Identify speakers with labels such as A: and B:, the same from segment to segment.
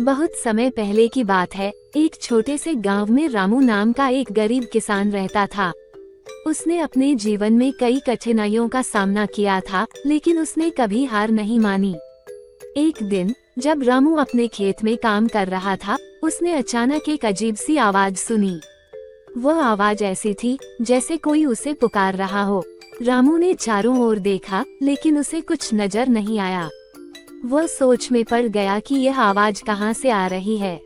A: बहुत समय पहले की बात है। एक छोटे से गांव में रामू नाम का एक गरीब किसान रहता था। उसने अपने जीवन में कई कठिनाइयों का सामना किया था, लेकिन उसने कभी हार नहीं मानी। एक दिन जब रामू अपने खेत में काम कर रहा था, उसने अचानक एक अजीब सी आवाज सुनी। वह आवाज ऐसी थी जैसे कोई उसे पुकार रहा हो। रामू ने चारों ओर देखा, लेकिन उसे कुछ नजर नहीं आया। वह सोच में पड़ गया कि यह आवाज कहां से आ रही है।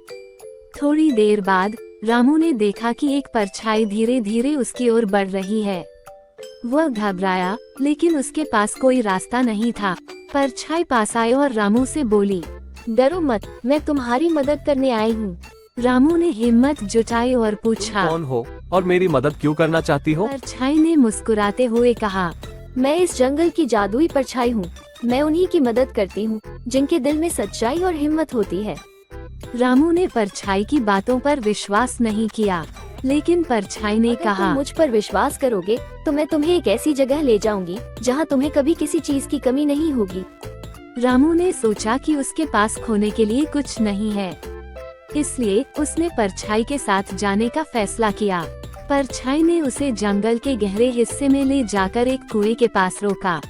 A: थोड़ी देर बाद रामू ने देखा कि एक परछाई धीरे धीरे उसकी ओर बढ़ रही है। वह घबराया, लेकिन उसके पास कोई रास्ता नहीं था। परछाई पास आई और रामू से बोली,
B: डरो मत, मैं तुम्हारी मदद करने आई हूँ।
A: रामू ने हिम्मत जुटाई और पूछा,
C: कौन हो और मेरी मदद क्यों करना चाहती हो?
A: परछाई ने मुस्कुराते हुए कहा,
B: मैं इस जंगल की जादुई परछाई हूँ। मैं उन्हीं की मदद करती हूँ जिनके दिल में सच्चाई और हिम्मत होती है।
A: रामू ने परछाई की बातों पर विश्वास नहीं किया, लेकिन परछाई ने
B: अगर
A: कहा,
B: तुम मुझ पर विश्वास करोगे तो मैं तुम्हें एक ऐसी जगह ले जाऊंगी जहाँ तुम्हें कभी किसी चीज की कमी नहीं होगी।
A: रामू ने सोचा कि उसके पास खोने के लिए कुछ नहीं है, इसलिए उसने परछाई के साथ जाने का फैसला किया। परछाई ने उसे जंगल के गहरे हिस्से में ले जाकर एक कुएं के पास रोका।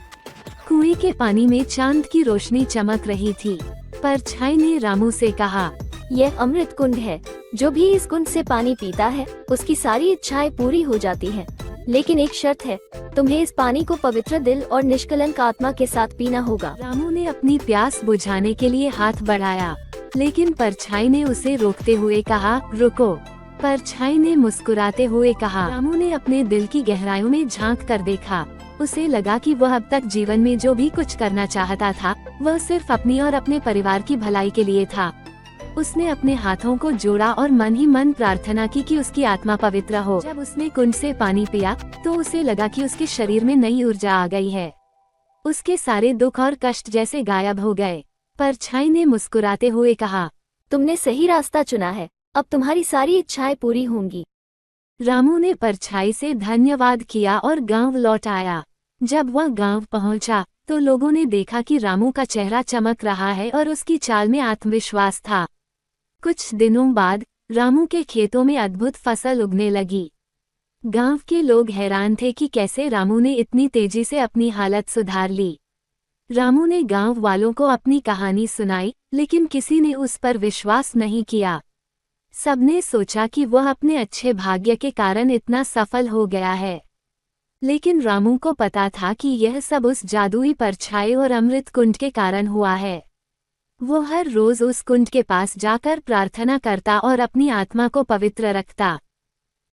A: कुएं के पानी में चांद की रोशनी चमक रही थी। परछाई ने रामू से कहा,
B: यह अमृत कुंड है। जो भी इस कुंड से पानी पीता है उसकी सारी इच्छाएं पूरी हो जाती हैं। लेकिन एक शर्त है, तुम्हें इस पानी को पवित्र दिल और निष्कलंक आत्मा के साथ पीना होगा।
A: रामू ने अपनी प्यास बुझाने के लिए हाथ बढ़ाया, लेकिन परछाई ने उसे रोकते हुए कहा, रुको। परछाई ने मुस्कुराते हुए कहा। रामू ने अपने दिल की गहराइयों में झांक कर देखा। उसे लगा कि वह अब तक जीवन में जो भी कुछ करना चाहता था, वह सिर्फ अपनी और अपने परिवार की भलाई के लिए था। उसने अपने हाथों को जोड़ा और मन ही मन प्रार्थना की कि उसकी आत्मा पवित्र हो। जब उसने कुंड से पानी पिया तो उसे लगा कि उसके शरीर में नई ऊर्जा आ गई है। उसके सारे दुख और कष्ट जैसे गायब हो गए। परछाई ने मुस्कुराते हुए कहा,
B: तुमने सही रास्ता चुना है। अब तुम्हारी सारी इच्छाएं पूरी होंगी।
A: रामू ने परछाई से धन्यवाद किया और गांव लौट आया। जब वह गांव पहुंचा तो लोगों ने देखा कि रामू का चेहरा चमक रहा है और उसकी चाल में आत्मविश्वास था। कुछ दिनों बाद रामू के खेतों में अद्भुत फसल उगने लगी। गांव के लोग हैरान थे कि कैसे रामू ने इतनी तेजी से अपनी हालत सुधार ली। रामू ने गांव वालों को अपनी कहानी सुनाई, लेकिन किसी ने उस पर विश्वास नहीं किया। सबने सोचा कि वह अपने अच्छे भाग्य के कारण इतना सफल हो गया है, लेकिन रामू को पता था कि यह सब उस जादुई परछाई और अमृत कुंड के कारण हुआ है। वो हर रोज उस कुंड के पास जाकर प्रार्थना करता और अपनी आत्मा को पवित्र रखता।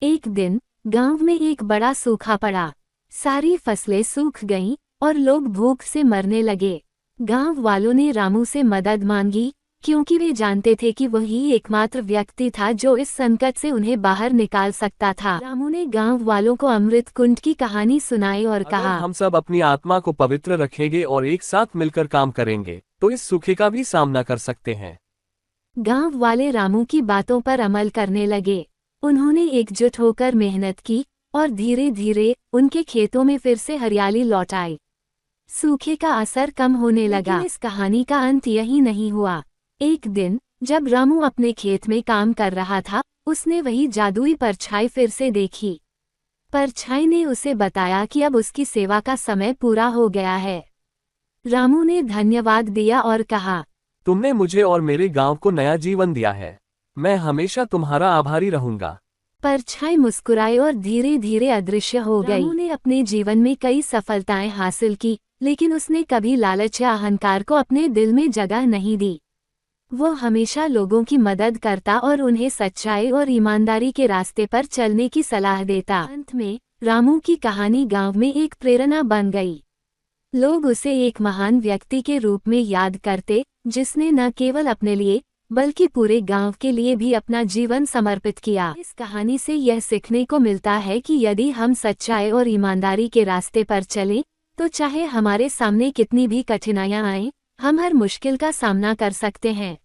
A: एक दिन गांव में एक बड़ा सूखा पड़ा। सारी फसलें सूख गईं और लोग भूख से मरने लगे। गांव वालों ने रामू से मदद मांगी, क्योंकि वे जानते थे कि वही एकमात्र व्यक्ति था जो इस संकट से उन्हें बाहर निकाल सकता था। रामू ने गांव वालों को अमृत कुंड की कहानी सुनाई और कहा,
C: हम सब अपनी आत्मा को पवित्र रखेंगे और एक साथ मिलकर काम करेंगे तो इस सूखे का भी सामना कर सकते हैं।
A: गांव वाले रामू की बातों पर अमल करने लगे। उन्होंने एकजुट होकर मेहनत की और धीरे धीरे उनके खेतों में फिर से हरियाली लौट आई। सूखे का असर कम होने लगा। लेकिन इस कहानी का अंत यही नहीं हुआ। एक दिन जब रामू अपने खेत में काम कर रहा था, उसने वही जादुई परछाई फिर से देखी। परछाई ने उसे बताया कि अब उसकी सेवा का समय पूरा हो गया है। रामू ने धन्यवाद दिया और कहा,
C: तुमने मुझे और मेरे गांव को नया जीवन दिया है। मैं हमेशा तुम्हारा आभारी रहूंगा।
A: परछाई मुस्कुराई और धीरे धीरे अदृश्य हो गई। रामू ने अपने जीवन में कई सफलताएं हासिल की, लेकिन उसने कभी लालच या अहंकार को अपने दिल में जगह नहीं दी। वो हमेशा लोगों की मदद करता और उन्हें सच्चाई और ईमानदारी के रास्ते पर चलने की सलाह देता। अंत में रामू की कहानी गांव में एक प्रेरणा बन गई। लोग उसे एक महान व्यक्ति के रूप में याद करते, जिसने न केवल अपने लिए बल्कि पूरे गांव के लिए भी अपना जीवन समर्पित किया। इस कहानी से यह सीखने को मिलता है कि यदि हम सच्चाई और ईमानदारी के रास्ते पर चलें, तो चाहे हमारे सामने कितनी भी कठिनाइयां आएं, हम हर मुश्किल का सामना कर सकते हैं।